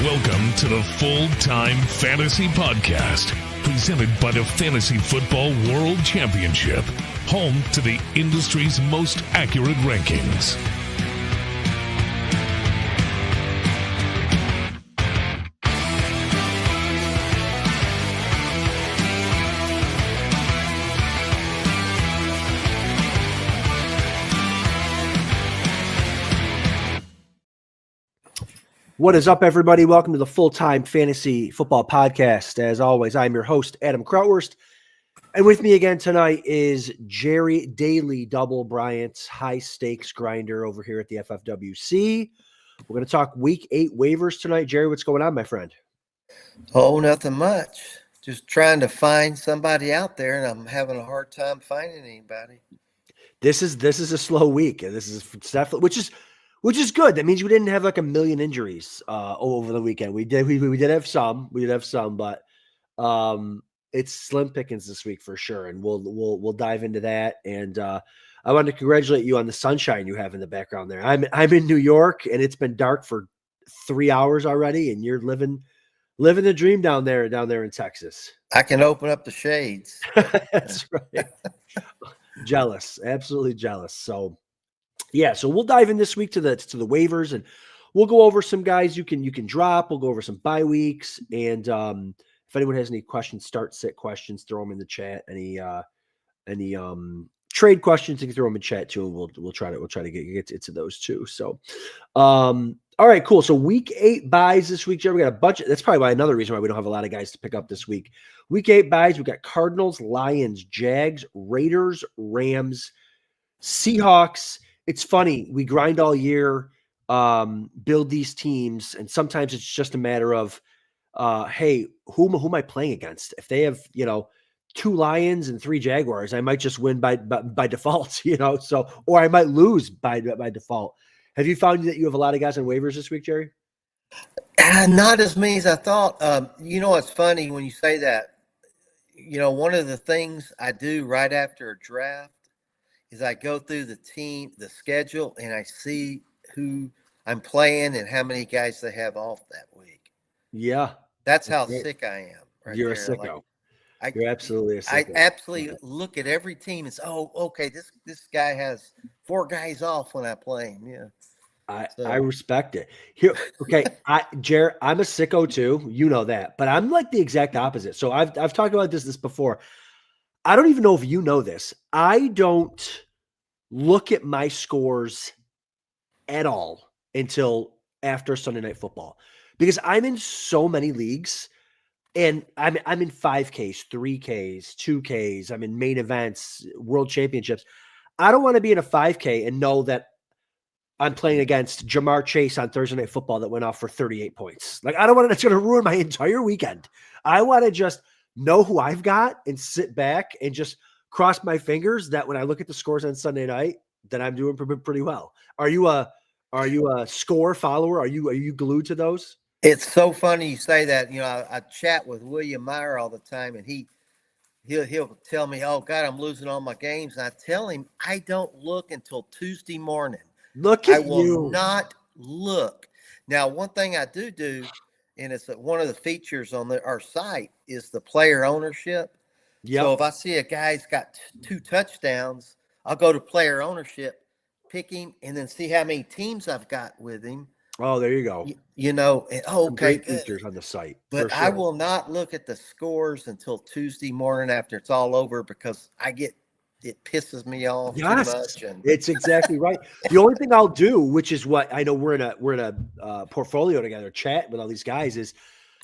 Welcome to the Full-Time Fantasy Podcast, presented by the Fantasy Football World Championship, home to the industry's most accurate rankings. What is up, everybody? Welcome to the Full-Time Fantasy Football Podcast. As always, I'm your host, Adam Krautwurst. And with me again tonight is Jerry Daily Double Bryant, high-stakes grinder over here at the FFWC. We're going to talk Week 8 waivers tonight. Jerry, what's going on, my friend? Oh, nothing much. Just trying to find somebody out there, and I'm having a hard time finding anybody. This is a slow week. This is definitely, which is good. That means we didn't have like a million injuries over the weekend. We did have some. But it's slim pickings this week for sure. And we'll dive into that. And I want to congratulate you on the sunshine you have in the background there. I'm in New York, and it's been dark for 3 hours already, and you're living the dream down there in Texas. I can open up the shades. That's right. Jealous, absolutely jealous. So. Yeah, so we'll dive in this week to the waivers, and we'll go over some guys you can drop. We'll go over some bye weeks, and if anyone has any questions, sit questions, throw them in the chat. Any trade questions, you can throw them in chat too, and we'll try to get to those too. So, all right, cool. So Week 8 buys this week, Jerry. We got a bunch. That's probably another reason why we don't have a lot of guys to pick up this week. Week 8 buys. We got Cardinals, Lions, Jags, Raiders, Rams, Seahawks. It's funny. We grind all year, build these teams, and sometimes it's just a matter of, hey, who am I playing against? If they have, 2 Lions and 3 Jaguars, I might just win by default, So, or I might lose by default. Have you found that you have a lot of guys on waivers this week, Jerry? Not as many as I thought. It's funny when you say that. One of the things I do right after a draft is I go through the schedule, and I see who I'm playing and how many guys they have off that week. Yeah. That's how sick I am. You're a sicko. You're absolutely a sicko. I absolutely look at every team and say, oh, okay, this guy has 4 guys off when I play him. Yeah. I respect it. Here, okay, Jared, I'm a sicko too. You know that. But I'm like the exact opposite. So I've talked about this before. I don't even know if you know this. I don't look at my scores at all until after Sunday Night Football, because I'm in so many leagues, and I'm in 5Ks, 3Ks, 2Ks. I'm in main events, world championships. I don't want to be in a 5K and know that I'm playing against Jamar Chase on Thursday Night Football that went off for 38 points. Like, I don't want to, that's going to ruin my entire weekend. I want to just know who I've got and sit back and just cross my fingers that when I look at the scores on Sunday night, that I'm doing pretty well. Are you a score follower? Are you glued to those? It's so funny you say that. I chat with William Meyer all the time, and he'll tell me, "Oh God, I'm losing all my games." And I tell him I don't look until Tuesday morning. I will not look. Now, one thing I do. And it's one of the features on our site is the player ownership. Yep. So if I see a guy's got 2 touchdowns, I'll go to player ownership, pick him, and then see how many teams I've got with him. Oh, there you go. Okay. Great features on the site. But sure. I will not look at the scores until Tuesday morning after it's all over, because it pisses me off too much. And it's exactly right. The only thing I'll do, which is what I know we're in a portfolio together, chat with all these guys, is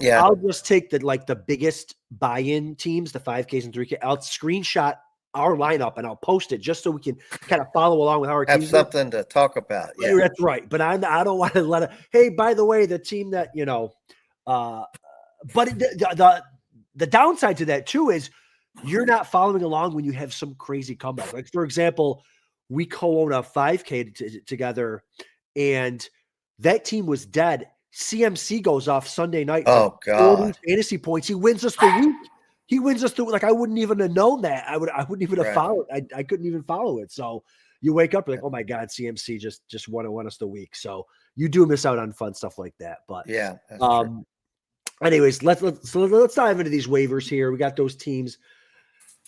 I'll just take the biggest buy-in teams, the 5Ks and 3K. I'll screenshot our lineup and I'll post it just so we can kind of follow along with how our teams something to talk about. Yeah, that's right. But I don't want to let it. Hey, by the way, the team that but the downside to that too is, you're not following along when you have some crazy comeback. Like, for example, we co-own a 5K together, and that team was dead. CMC goes off Sunday night. Oh, God. 40 fantasy points. He wins us the week. He wins us the, like, I wouldn't even have known that. I wouldn't even have followed. I couldn't even follow it. So you wake up like, oh my God, CMC just won us the week. So you do miss out on fun stuff like that. But Yeah, that's true. anyways, let's dive into these waivers here. We got those teams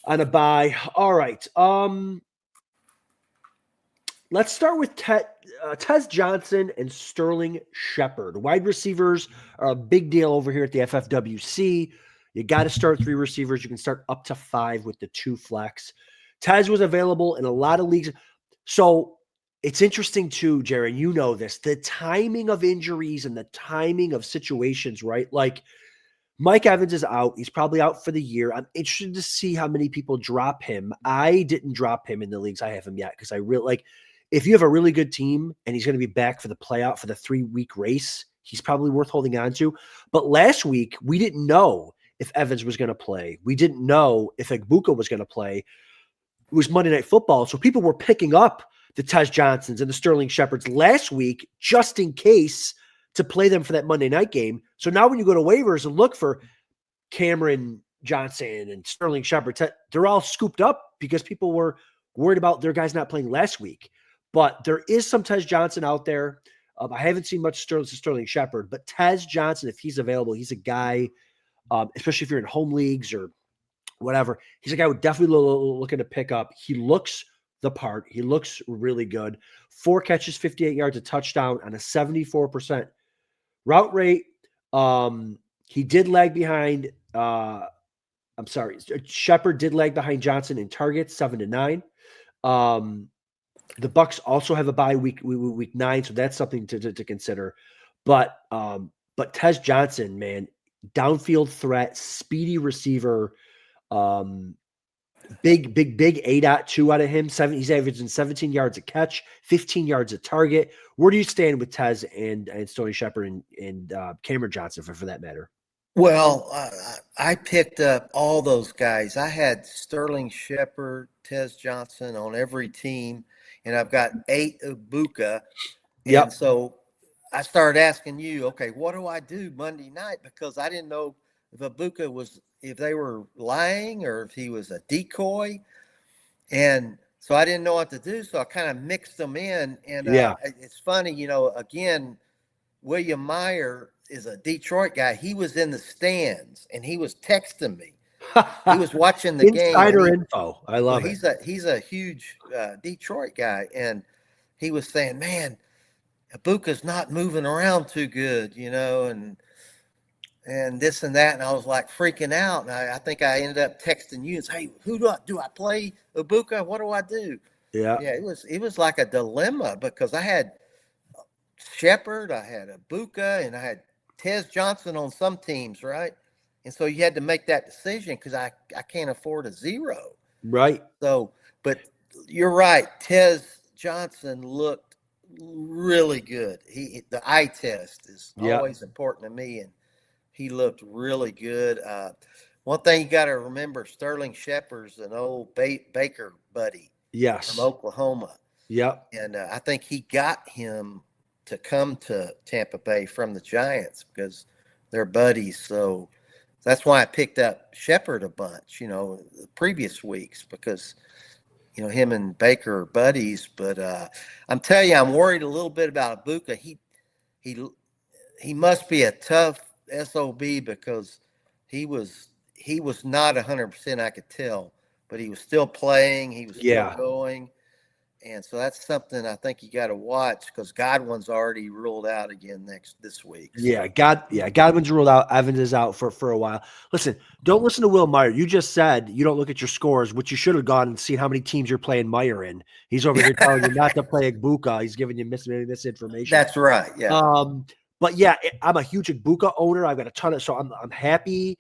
on a bye. All right. Let's start with Tez Johnson and Sterling Shepard. Wide receivers are a big deal over here at the FFWC. You got to start 3 receivers. You can start up to 5 with the 2 flex. Tez was available in a lot of leagues. So it's interesting too, Jerry, you know this, the timing of injuries and the timing of situations, right? Like Mike Evans is out. He's probably out for the year. I'm interested to see how many people drop him. I didn't drop him in the leagues I have him yet because I really like, if you have a really good team and he's going to be back for the playoff for the 3-week race, he's probably worth holding on to. But last week, we didn't know if Evans was going to play. We didn't know if Egbuka was going to play. It was Monday Night Football, so people were picking up the Tez Johnsons and the Sterling Shepards last week just in case to play them for that Monday night game. So now when you go to waivers and look for Cameron Johnson and Sterling Shepard, they're all scooped up because people were worried about their guys not playing last week. But there is some Tez Johnson out there. I haven't seen much Sterling Shepard, but Tez Johnson, if he's available, he's a guy, especially if you're in home leagues or whatever, he's a guy who definitely looking to pick up. He looks the part. He looks really good. 4 catches, 58 yards, a touchdown on a 74% route rate. He did lag behind. Shepard did lag behind Johnson in targets, 7 to 9. The Bucks also have a bye week 9, so that's something to consider. But Tez Johnson, man, downfield threat, speedy receiver, big A.2 out of him. He's averaging 17 yards a catch, 15 yards a target. Where do you stand with Tez and Sterling Shepard and Cameron Johnson for that matter? Well, I picked up all those guys. I had Sterling Shepard, Tez Johnson on every team, and I've got 8 Egbuka. Yep. And so I started asking you, okay, what do I do Monday night? Because I didn't know if Egbuka if they were lying or if he was a decoy. And so I didn't know what to do. So I kind of mixed them in. And it's funny, again, William Meyer is a Detroit guy. He was in the stands and he was texting me. He was watching the game. Insider info. I love it. He's a huge Detroit guy. And he was saying, man, Egbuka's not moving around too good, and this and that. And I was like freaking out. And I think I ended up texting you and saying, hey, who do I play Egbuka? What do I do? Yeah. Yeah, it was like a dilemma because I had Shepard, I had Egbuka, and I had Tez Johnson on some teams, right? And so you had to make that decision because I can't afford a 0. Right. So, but you're right. Tez Johnson looked really good. The eye test is always important to me, and he looked really good. One thing you got to remember, Sterling Shepard's an old Baker buddy. Yes. From Oklahoma. Yep. And I think he got him to come to Tampa Bay from the Giants because they're buddies. So that's why I picked up Shepard a bunch, the previous weeks because, him and Baker are buddies. But I'm telling you, I'm worried a little bit about Egbuka. He must be a tough SOB because he was not 100%, I could tell, but he was still playing. He was still going. And so that's something I think you got to watch because Godwin's already ruled out again this week. So. Godwin's ruled out. Evans is out for a while. Listen, don't listen to Will Meyer. You just said you don't look at your scores, which you should have gone and seen how many teams you're playing Meyer in. He's over here telling you not to play Egbuka. He's giving you misinformation. That's right. Yeah. But yeah, I'm a huge Egbuka owner. I've got a ton of, so I'm happy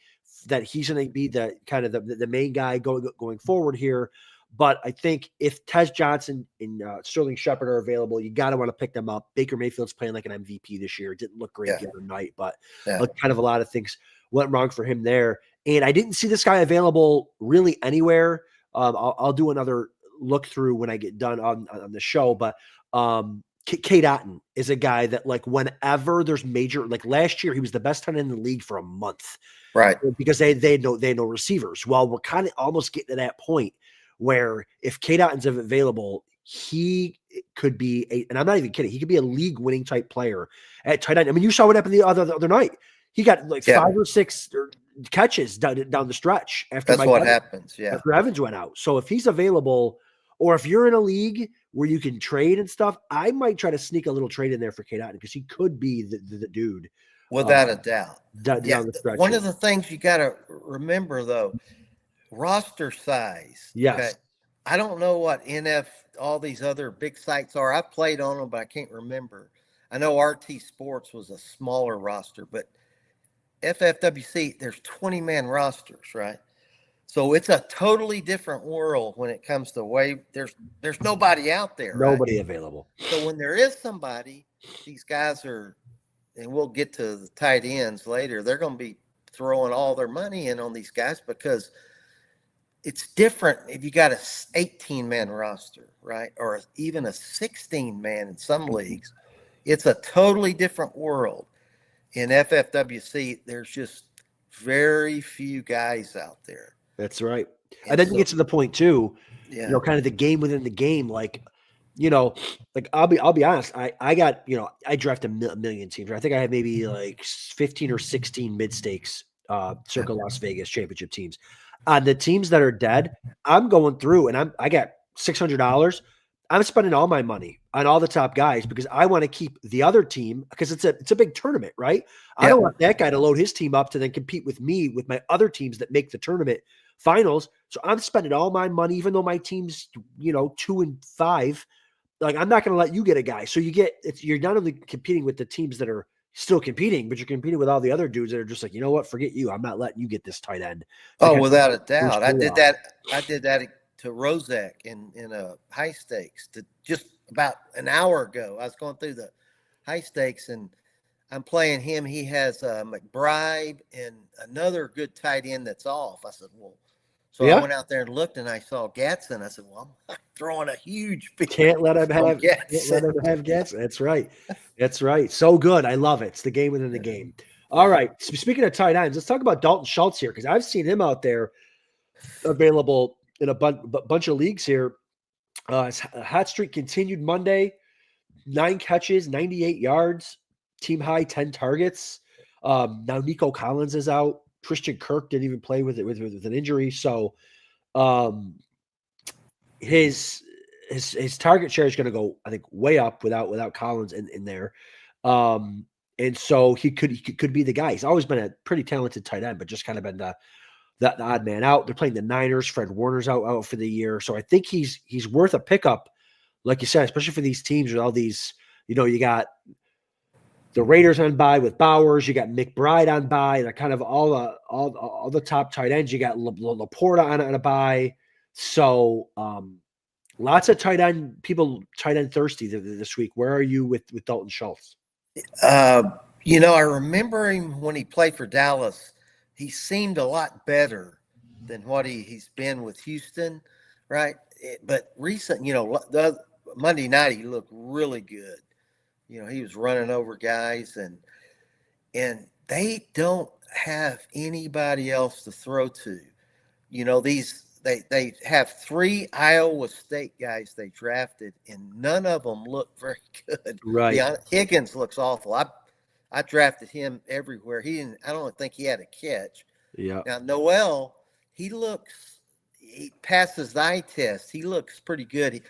that he's going to be the kind of the main guy going forward here. But I think if Tez Johnson and Sterling Shepard are available, you got to want to pick them up. Baker Mayfield's playing like an MVP this year. It didn't look great the other night, but kind of a lot of things went wrong for him there. And I didn't see this guy available really anywhere. I'll do another look through when I get done on the show. But Cade Otton is a guy that like whenever there's major, like last year, he was the best tight end in the league for a month. Right. Because they had no receivers. Well, we're kind of almost getting to that point where if Cade Otton's available, he could be and I'm not even kidding, he could be a league-winning type player at tight end. I mean, you saw what happened the other night. He got like 5 or 6 catches down the stretch after that's what happens. Yeah. After Evans went out. So if he's available, or if you're in a league where you can trade and stuff, I might try to sneak a little trade in there for Cade Otton because he could be the dude. Without a doubt. Down the stretch. One of the things you got to remember, though, roster size. Yes. Okay? I don't know what all these other big sites are. I've played on them, but I can't remember. I know RT Sports was a smaller roster, but FFWC, there's 20-man rosters, right? So it's a totally different world when it comes to waiver. There's nobody out there. Nobody available. So when there is somebody, these guys are, and we'll get to the tight ends later, they're going to be throwing all their money in on these guys because it's different if you got a 18-man roster, right? Or even a 16-man in some leagues. It's a totally different world. In FFWC, there's just very few guys out there. That's right. And then you get to the point too, kind of the game within the game. Like, I'll be honest. I got, I drafted a million teams. I think I had maybe like 15 or 16 mid-stakes circa Las Vegas championship teams. On the teams that are dead, I'm going through and I got $600. I'm spending all my money on all the top guys because I want to keep the other team because it's a big tournament, right? I don't want that guy to load his team up to then compete with me with my other teams that make the tournament finals. So I'm spending all my money, even though my team's 2-5. Like, I'm not going to let you get a guy. So you're not only competing with the teams that are still competing, but you're competing with all the other dudes that are just like, you know what, forget you. I'm not letting you get this tight end. Oh, without a doubt. I did that to Rozak in a high stakes to just about an hour ago. I was going through the high stakes and I'm playing him. He has McBride and another good tight end that's off. I said, well, so I went out there and looked and I saw Gatson. I said, well, I'm throwing a huge big. Can't let him have Gatson. That's right. That's right. So good. I love it. It's the game within the game. All right. Speaking of tight ends, let's talk about Dalton Schultz here because I've seen him out there available in a bunch of leagues here. His hot streak continued Monday. 9 catches, 98 yards, team high 10 targets. Now Nico Collins is out. Christian Kirk didn't even play with an injury. So his target share is going to go, I think, way up without Collins in there. And so he could be the guy. He's always been a pretty talented tight end, but just kind of been the odd man out. They're playing the Niners. Fred Warner's out for the year. So I think he's worth a pickup, like you said, especially for these teams with all these, you got the Raiders on bye with Bowers. You got McBride on bye. They're kind of all the top tight ends. You got Laporta on a bye. So lots of tight end thirsty this week. Where are you with Dalton Schultz? I remember him when he played for Dallas. He seemed a lot better than what he's been with Houston, right? But recent, the Monday night he looked really good. He was running over guys, and they don't have anybody else to throw to. They have 3 Iowa State guys they drafted, and none of them look very good. Right. Higgins looks awful. I drafted him everywhere. I don't think he had a catch. Yeah. Now Noel, he passes the eye test. He looks pretty good.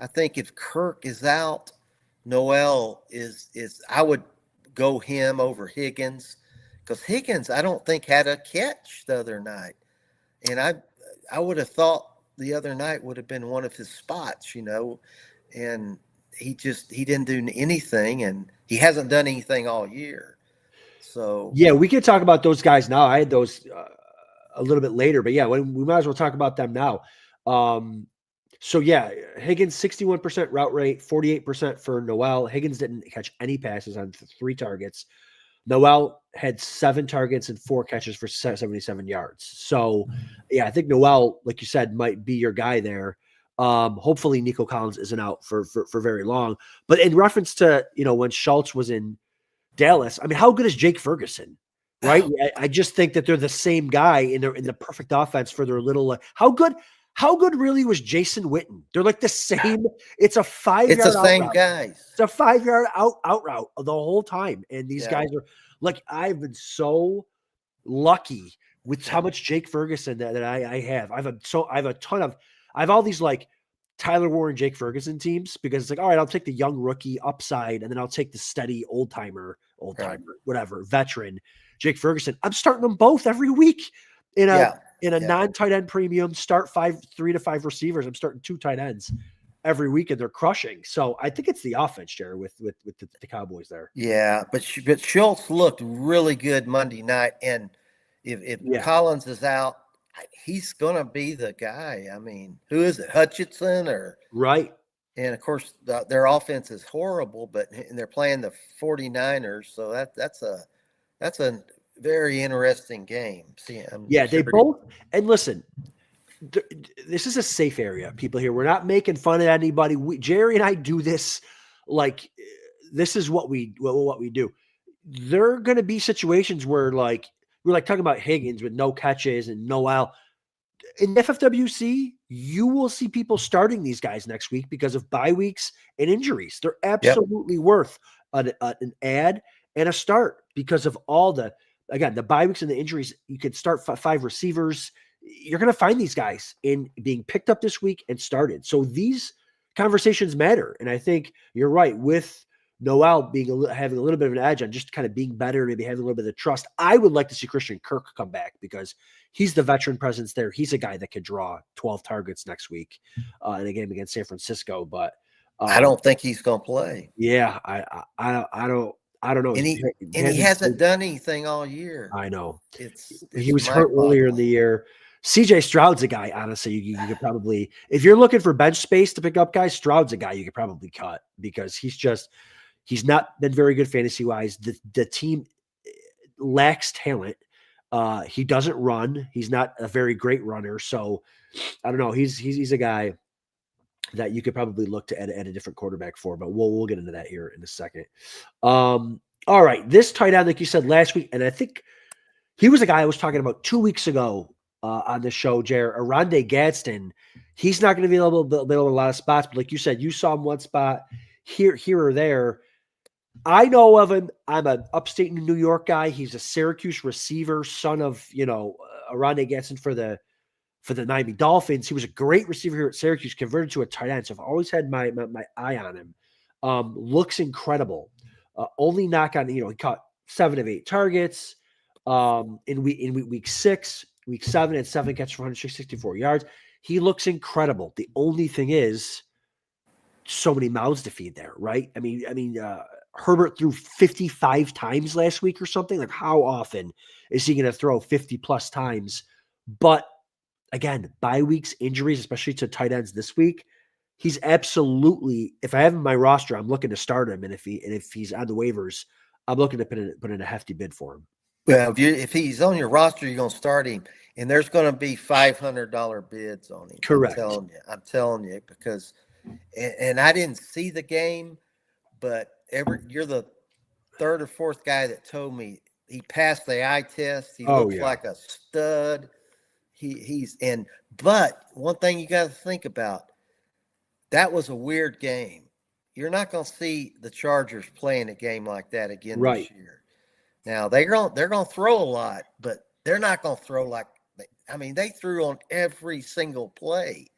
I think if Kirk is out, Noel is I would go him over Higgins because Higgins I don't think had a catch the other night, and I would have thought the other night would have been one of his spots, and he didn't do anything, and he hasn't done anything all year. So yeah, we can talk about those guys now. I had those a little bit later, but yeah, we might as well talk about them now. So yeah, Higgins 61% route rate, 48% for Noel. Higgins didn't catch any passes on 3 targets. Noel had 7 targets and 4 catches for 77 yards. So yeah, I think Noel, like you said, might be your guy there. Hopefully Nico Collins isn't out for very long. But in reference to, when Schultz was in Dallas, I mean, how good is Jake Ferguson? Right? I just think that they're the same guy in the perfect offense for their little. How good How good really was Jason Witten? They're like the same. It's a 5 It's yard the out same route. guys. It's a 5 yard out route the whole time. And these guys are like, I've been so lucky with how much Jake Ferguson that I have. I have all these like Tyler Warren, Jake Ferguson teams because it's like, all right, I'll take the young rookie upside and then I'll take the steady old timer, whatever, veteran, Jake Ferguson. I'm starting them both every week in a non-tight end premium, start 3 to 5 receivers. I'm starting 2 tight ends every week and they're crushing. So I think it's the offense, Jerry, with the Cowboys there. Yeah, but Schultz looked really good Monday night. And if Collins is out, he's going to be the guy. I mean, who is it? Hutchinson or right? And of course, their offense is horrible, and they're playing the 49ers, so that's a very interesting game. See, they both. And listen, this is a safe area, people here. We're not making fun of anybody. Jerry and I do this like this is what we do. There are going to be situations where like we're like talking about Higgins with no catches and Noel. In FFWC, you will see people starting these guys next week because of bye weeks and injuries. They're absolutely worth an ad and a start because of all the bye weeks and the injuries. You could start 5 receivers. You're going to find these guys in being picked up this week and started. So these conversations matter. And I think you're right with Noel having a little bit of an edge on just kind of being better, maybe having a little bit of trust. I would like to see Christian Kirk come back because he's the veteran presence there. He's a guy that could draw 12 targets next week in a game against San Francisco. But I don't think he's going to play. Yeah, I don't know. And he hasn't done anything all year. I know. He was hurt earlier in the year. CJ Stroud's a guy, honestly, you could probably, if you're looking for bench space to pick up guys, Stroud's a guy you could probably cut because he's not been very good fantasy wise. The team lacks talent. He doesn't run. He's not a very great runner. So I don't know. He's a guy that you could probably look to add a different quarterback for, but we'll get into that here in a second. All right. This tight end, like you said last week, and I think he was a guy I was talking about 2 weeks ago on the show, Jared, Arondé Gadsden. He's not going to be able to build a lot of spots, but like you said, you saw him one spot here or there. I know of him. I'm an upstate New York guy. He's a Syracuse receiver, son of, Arondé Gadsden for the Miami Dolphins. He was a great receiver here at Syracuse, converted to a tight end. So I've always had my eye on him. Looks incredible. Only knock on, he caught 7 of 8 targets. In week 6, week 7, had 7 catches for 164 yards. He looks incredible. The only thing is so many mouths to feed there, right? I mean, Herbert threw 55 times last week or something. Like, how often is he going to throw 50 plus times? But again, bye weeks, injuries, especially to tight ends this week, he's absolutely, if I have him in my roster, I'm looking to start him. And if he's on the waivers, I'm looking to put in a hefty bid for him. Well, if he's on your roster, you're going to start him, and there's going to be $500 bids on him. Correct. I'm telling you, because, and I didn't see the game, but you're the 3rd or 4th guy that told me he passed the eye test. He looks like a stud. But one thing you got to think about, that was a weird game. You're not going to see the Chargers playing a game like that again this year. Now they're going to throw a lot, but they're not going to throw like, they threw on every single play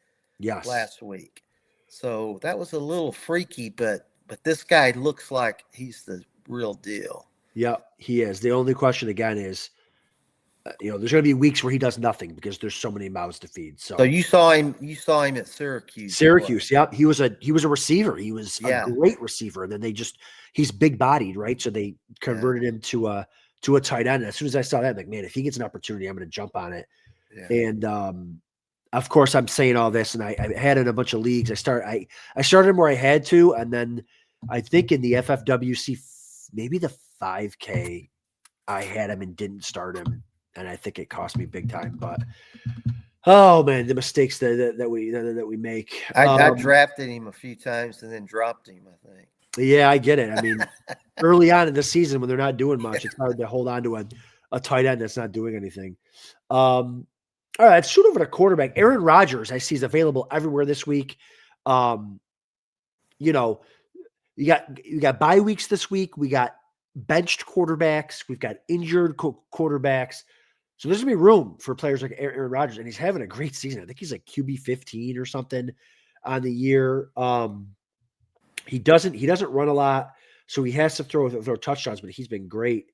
last week. So that was a little freaky, but this guy looks like he's the real deal. Yeah, he is. The only question again is, there's going to be weeks where he does nothing because there's so many mouths to feed. So you saw him at Syracuse. Syracuse, yeah. He was a receiver. He was a great receiver. And then he's big bodied, right? So they converted him to a tight end. As soon as I saw that, I'm like, man, if he gets an opportunity, I'm going to jump on it. Yeah. And of course I'm saying all this, and I had in a bunch of leagues. I started him where I had to, and then I think in the FFWC, maybe the 5K, I had him and didn't start him. And I think it cost me big time, but oh man, the mistakes that we make. I drafted him a few times and then dropped him, I think. Yeah, I get it. Early on in the season when they're not doing much, it's hard to hold on to a tight end that's not doing anything. All All right, let's shoot over to quarterback. Aaron Rodgers, I see, is available everywhere this week. You know, you got bye weeks this week. We got benched quarterbacks. We've got injured quarterbacks. So there's gonna be room for players like Aaron Rodgers, and he's having a great season. I think he's like QB 15 or something on the year. He doesn't run a lot, so he has to throw touchdowns, but he's been great.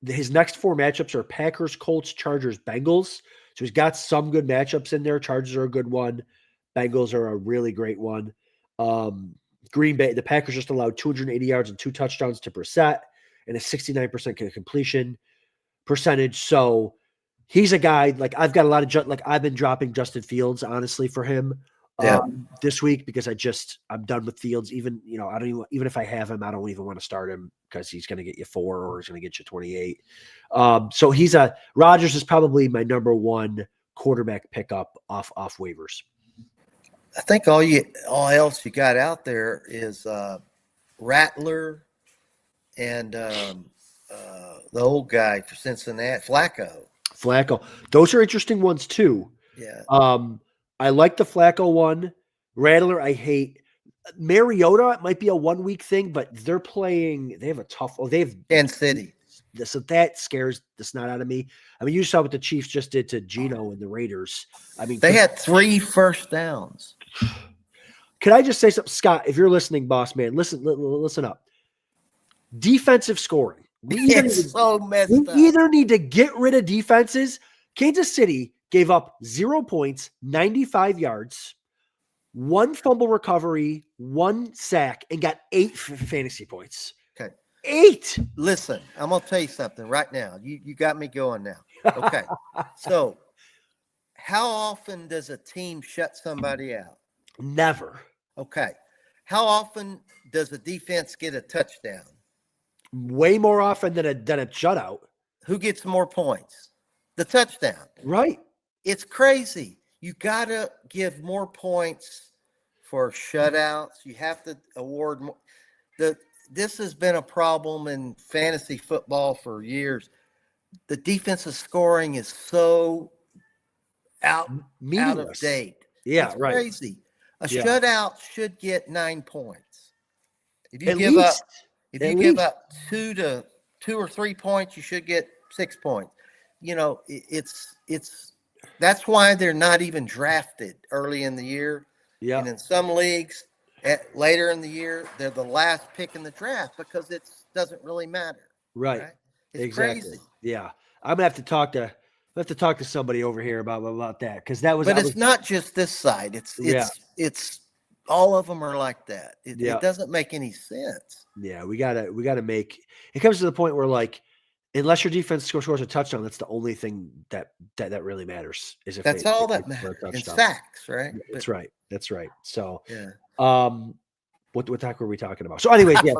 His next 4 matchups are Packers, Colts, Chargers, Bengals. So he's got some good matchups in there. Chargers are a good one. Bengals are a really great one. Green Bay, the Packers just allowed 280 yards and 2 touchdowns to Brissett and a 69% completion percentage. So he's a guy, like I've got a lot of, like I've been dropping Justin Fields, honestly, for him this week because I'm done with Fields. Even, even if I have him, I don't even want to start him because he's going to get you 4 or he's going to get you 28. So Rodgers is probably my number 1 quarterback pickup off waivers. I think all else you got out there is Rattler and the old guy for Cincinnati, Flacco. Those are interesting ones too. Yeah. I like the Flacco one. Rattler, I hate. Mariota might be a 1-week thing, but they have a tough. They have Kansas City. So that scares the snot out of me. I mean, you saw what the Chiefs just did to Geno and the Raiders. I mean, they had 3 first downs. Can I just say something, Scott? If you're listening, boss man, listen up. Defensive scoring. We either need to get rid of defenses. Kansas City gave up 0 points, 95 yards, 1 fumble recovery, 1 sack, and got 8 fantasy points. Okay. 8. Listen, I'm going to tell you something right now. You got me going now. Okay. So how often does a team shut somebody out? Never. Okay. How often does a defense get a touchdown? Way more often than a shutout. Who gets more points? The touchdown. Right. It's crazy. You got to give more points for shutouts. You have to award more. This has been a problem in fantasy football for years. The defensive scoring is so out of date. Yeah, it's right. Crazy. A shutout should get 9 points. If you give up 2 or 3 points, you should get 6 points. It's that's why they're not even drafted early in the year. Yeah. And in some leagues, later in the year, they're the last pick in the draft because it doesn't really matter. Right. It's exactly. Crazy. Yeah. I'm gonna have to talk to somebody over here about that because that was. But it's not just this side. It's all of them are like that. It doesn't make any sense. Yeah, we gotta make. It comes to the point where unless your defense scores a touchdown, that's the only thing that really matters. That's all that matters. And sacks, right? That's right. So, yeah. What the heck were we talking about? So, anyways, yeah.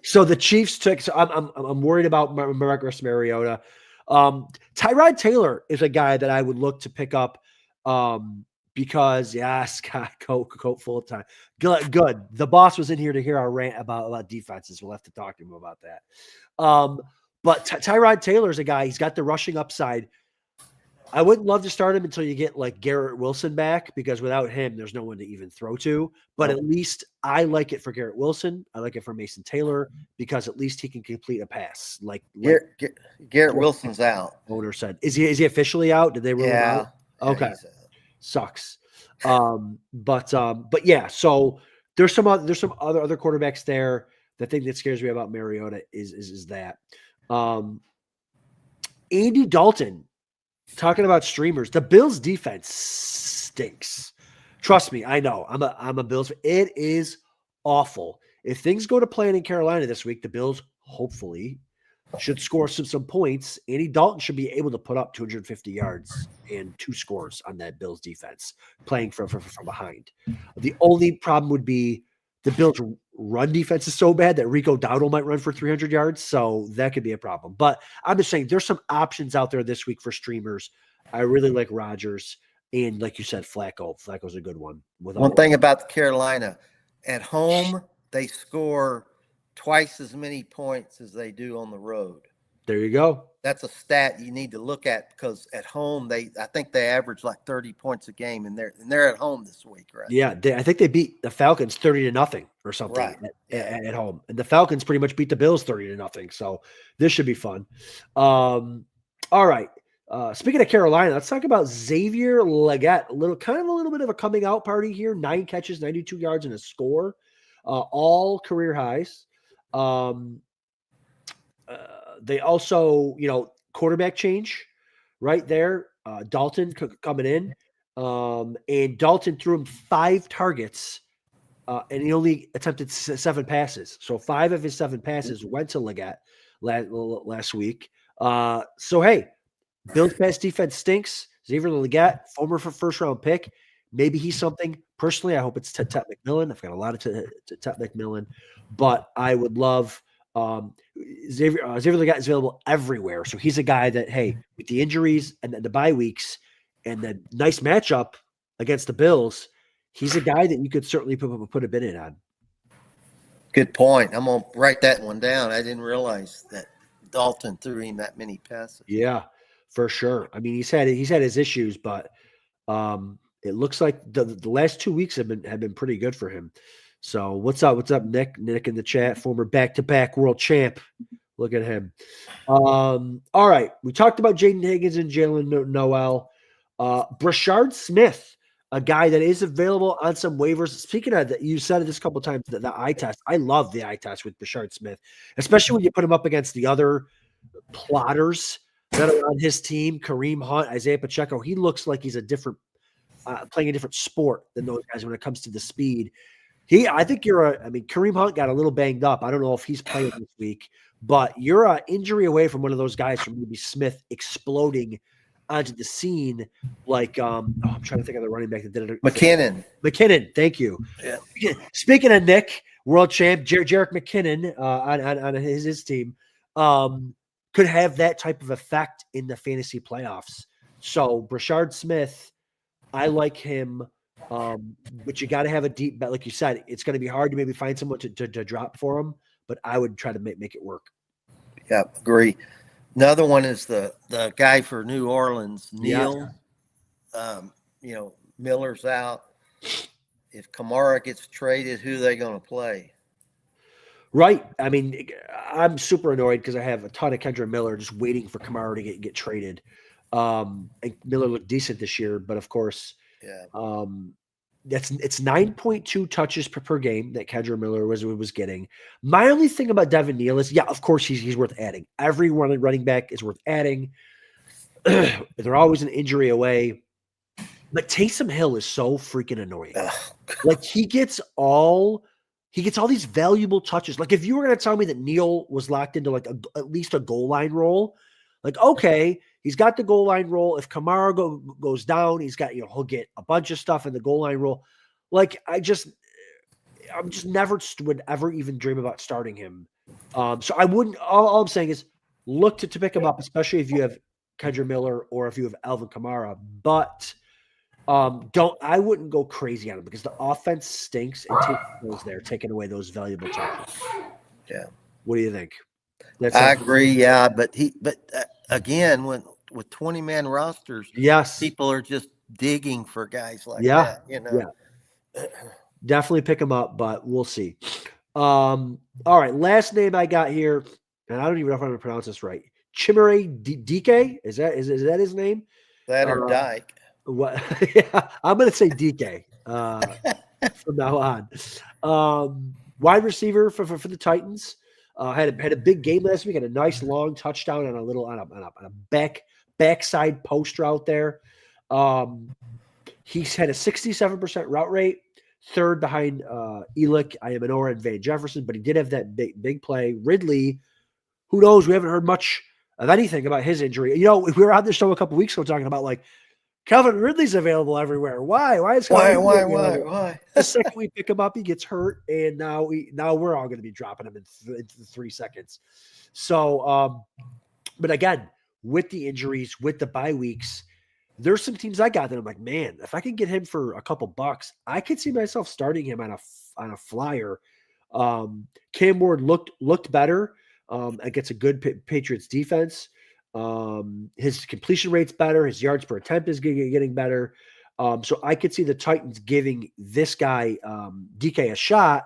So the Chiefs took. So I'm worried about Marcus Mariota. Tyrod Taylor is a guy that I would look to pick up. Because Scott, coat full time. Good. The boss was in here to hear our rant about defenses. We'll have to talk to him about that. But Tyrod Taylor's a guy. He's got the rushing upside. I wouldn't love to start him until you get Garrett Wilson back because without him, there's no one to even throw to. But at least I like it for Garrett Wilson. I like it for Mason Taylor because at least he can complete a pass. Garrett Wilson's out. Owner said, is he officially out? Did they rule him out? Okay. Sucks. But yeah, so there's some other quarterbacks there. The thing that scares me about Mariota is that Andy Dalton, talking about streamers, the Bills defense stinks. Trust me, I know. I'm a Bills. It is awful. If things go to plan in Carolina this week, the Bills hopefully should score some points. Andy Dalton should be able to put up 250 yards and 2 scores on that Bills defense playing from behind. The only problem would be the Bills run defense is so bad that Rico Dowdle might run for 300 yards. So that could be a problem. But I'm just saying there's some options out there this week for streamers. I really like Rodgers. And like you said, Flacco. Flacco's a good one. One thing about Carolina, at home, they score twice as many points as they do on the road. There you go. That's a stat you need to look at because at home I think they average like 30 points a game, and they're at home this week, right? Yeah, I think they beat the Falcons 30-0 or something Right. at home, and the Falcons pretty much beat the Bills 30-0. So this should be fun. All right. Speaking of Carolina, let's talk about Xavier Legette. A little bit of a coming out party here. 9 catches, 92 yards, and a score, all career highs. They also, quarterback change right there. Dalton coming in, and Dalton threw him 5 targets, and he only attempted 7 passes. So 5 of his 7 passes went to Legette last week. So hey, Bills pass defense stinks. Xavier Legette, former first-round pick. Maybe he's something. Personally, I hope it's Tet McMillan. I've got a lot of Tet McMillan, but I would love Xavier Legette is available everywhere. So he's a guy that, hey, with the injuries and the bye weeks and the nice matchup against the Bills, he's a guy that you could certainly put a bid in on. Good point. I'm going to write that one down. I didn't realize that Dalton threw him that many passes. Yeah, for sure. I mean, he's had his issues, but it looks like the last 2 weeks have been pretty good for him. So what's up, Nick? Nick in the chat, former back-to-back world champ. Look at him. All right, we talked about Jaden Higgins and Jalen Noel. Brashard Smith, a guy that is available on some waivers. Speaking of that, you said it this a couple of times, the eye test. I love the eye test with Brashard Smith, especially when you put him up against the other plotters that are on his team, Kareem Hunt, Isaiah Pacheco. He looks like he's playing a different sport than those guys when it comes to the speed. Kareem Hunt got a little banged up. I don't know if he's playing this week, but you're an injury away from one of those guys from maybe Smith exploding onto the scene. Like, I'm trying to think of the running back that did it. McKinnon. Thank you. Yeah. Speaking of Nick, world champ, Jerick McKinnon on his team, could have that type of effect in the fantasy playoffs. So Brashard Smith, I like him. But you got to have a deep bet. Like you said, it's going to be hard to maybe find someone to drop for him, but I would try to make it work. Yeah, agree. Another one is the guy for New Orleans, Neal. Yeah. Miller's out. If Kamara gets traded, who are they going to play? Right. I mean, I'm super annoyed because I have a ton of Kendra Miller just waiting for Kamara to get traded. And Miller looked decent this year, but of course, it's 9.2 touches per game that Kendra Miller was getting. My only thing about Devin Neal is, of course he's worth adding. Every running back is worth adding. They're always an injury away. But Taysom Hill is so freaking annoying. Like he gets all these valuable touches. Like if you were going to tell me that Neal was locked into like at least a goal line role, like okay. He's got the goal line roll. If Kamara goes down, he's got, he'll get a bunch of stuff in the goal line roll. Like I'm just never would ever even dream about starting him. So I wouldn't, all I'm saying is look to pick him up, especially if you have Kendra Miller or if you have Alvin Kamara, but I wouldn't go crazy on him because the offense stinks and Taylor's there taking away those valuable touches. Yeah. What do you think? I agree. Yeah. But again, with 20-man rosters, yes, people are just digging for guys like that. Yeah. Definitely pick him up, but we'll see. All right, last name I got here, and I don't even know if I'm going to pronounce this right. Chimere Dike, is that his name? That or Dyke. What? Yeah, I'm going to say Dike from now on. Wide receiver for the Titans. Had a big game last week. Had a nice long touchdown on a backside post route there. He's had a 67% route rate, third behind Elick, Ayamanora, and Van Jefferson. But he did have that big play. Ridley, who knows? We haven't heard much of anything about his injury. We were on this show a couple weeks ago talking about like Calvin Ridley's available everywhere. Why? Why? The second we pick him up, he gets hurt, and now we're all going to be dropping him in 3 seconds. So, but again, with the injuries, with the bye weeks, there's some teams I got that I'm like, man, if I can get him for a couple bucks, I could see myself starting him on a flyer. Cam Ward looked better. against a good Patriots defense. His completion rate's better. His yards per attempt is getting better. So I could see the Titans giving this guy, DK, a shot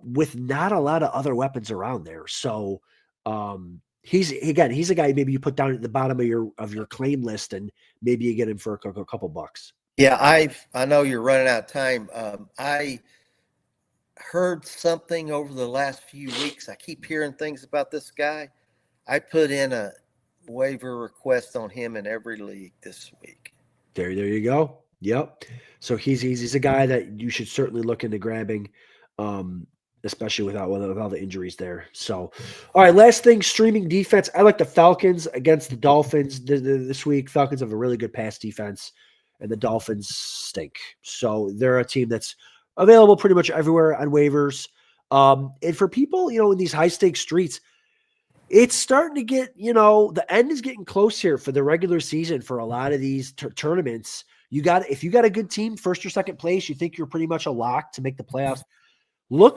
with not a lot of other weapons around there. So he's a guy maybe you put down at the bottom of your claim list, and maybe you get him for a couple bucks. Yeah, I know you're running out of time. I heard something over the last few weeks. I keep hearing things about this guy. I put in a waiver request on him in every league this week. There you go. Yep. So he's a guy that you should certainly look into grabbing, especially with all the injuries there. So, all right, last thing, streaming defense. I like the Falcons against the Dolphins this week. Falcons have a really good pass defense, and the Dolphins stink. So they're a team that's available pretty much everywhere on waivers. And for people, in these high-stakes streets, it's starting to get, the end is getting close here for the regular season for a lot of these tournaments. If you got a good team, first or second place, you think you're pretty much a lock to make the playoffs.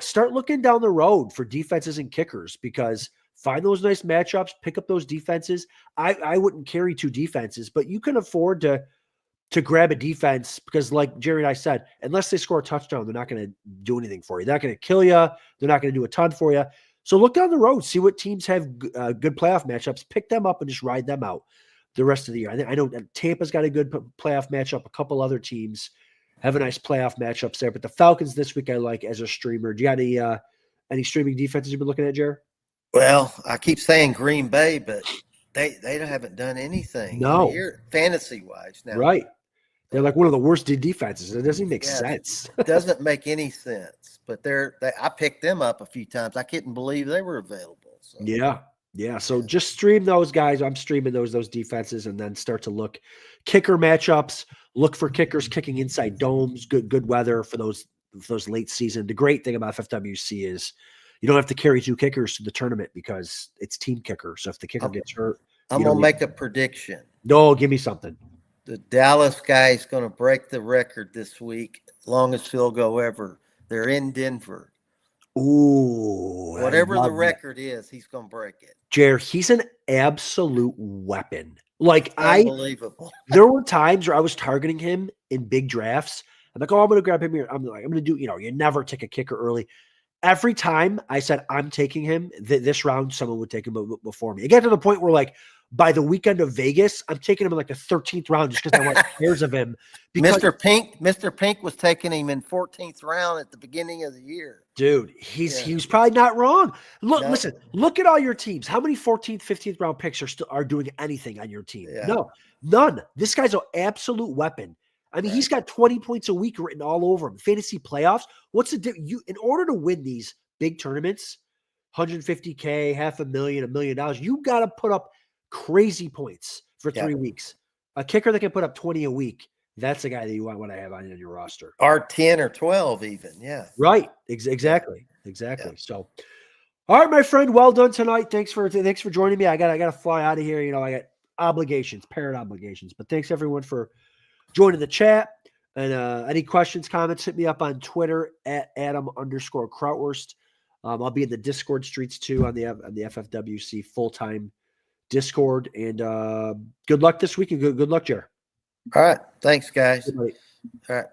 Start looking down the road for defenses and kickers, because find those nice matchups, pick up those defenses. I wouldn't carry two defenses, but you can afford to grab a defense, because like Jerry and I said, unless they score a touchdown, they're not going to do anything for you. They're not going to kill you. They're not going to do a ton for you. So look down the road, see what teams have good playoff matchups, pick them up and just ride them out the rest of the year. I know Tampa's got a good playoff matchup. A couple other teams have a nice playoff matchups there, but the Falcons this week I like as a streamer. Do you got any streaming defenses you've been looking at, Jer? Well, I keep saying Green Bay, but they haven't done anything. No, fantasy wise now. Right. They're like one of the worst defenses. It doesn't even make sense. It doesn't make any sense. But I picked them up a few times. I couldn't believe they were available. So. Yeah. So just stream those guys. I'm streaming those defenses, and then start to look kicker matchups. Look for kickers kicking inside domes. Good weather for those late season. The great thing about FFWC is you don't have to carry two kickers to the tournament because it's team kicker. So if the kicker gets hurt, I'm gonna make a prediction. No, give me something. The Dallas guy is going to break the record this week, longest field goal ever. They're in Denver. Ooh. Whatever the record is, he's going to break it. Jer, he's an absolute weapon. Like Unbelievable. There were times where I was targeting him in big drafts. I'm like, I'm going to grab him here. I'm going to do, you never take a kicker early. Every time I said I'm taking him this round, someone would take him before me. It got to the point where, like, by the weekend of Vegas, I'm taking him in like the 13th round just because I want pairs of him. Mr. Pink was taking him in 14th round at the beginning of the year. Dude, he was probably not wrong. Listen, look at all your teams. How many 14th, 15th round picks are doing anything on your team? Yeah. No, none. This guy's an absolute weapon. I mean, He's got 20 points a week written all over him. Fantasy playoffs. What's the difference? In order to win these big tournaments, $150K, $500,000, $1 million, you got to put up crazy points for 3 weeks. A kicker that can put up 20 a week, that's a guy that you want to have on your roster. Or 10 or 12 even, yeah. Right, exactly. Yeah. So, all right, my friend, well done tonight. Thanks for joining me. I got to fly out of here. I got parent obligations. But thanks everyone for joining the chat. And any questions, comments, hit me up on Twitter at Adam_Krautwurst. I'll be in the Discord streets too on the FFWC full-time Discord. And good luck this week, and good luck, Jer. All right. Thanks, guys. Good night. All right.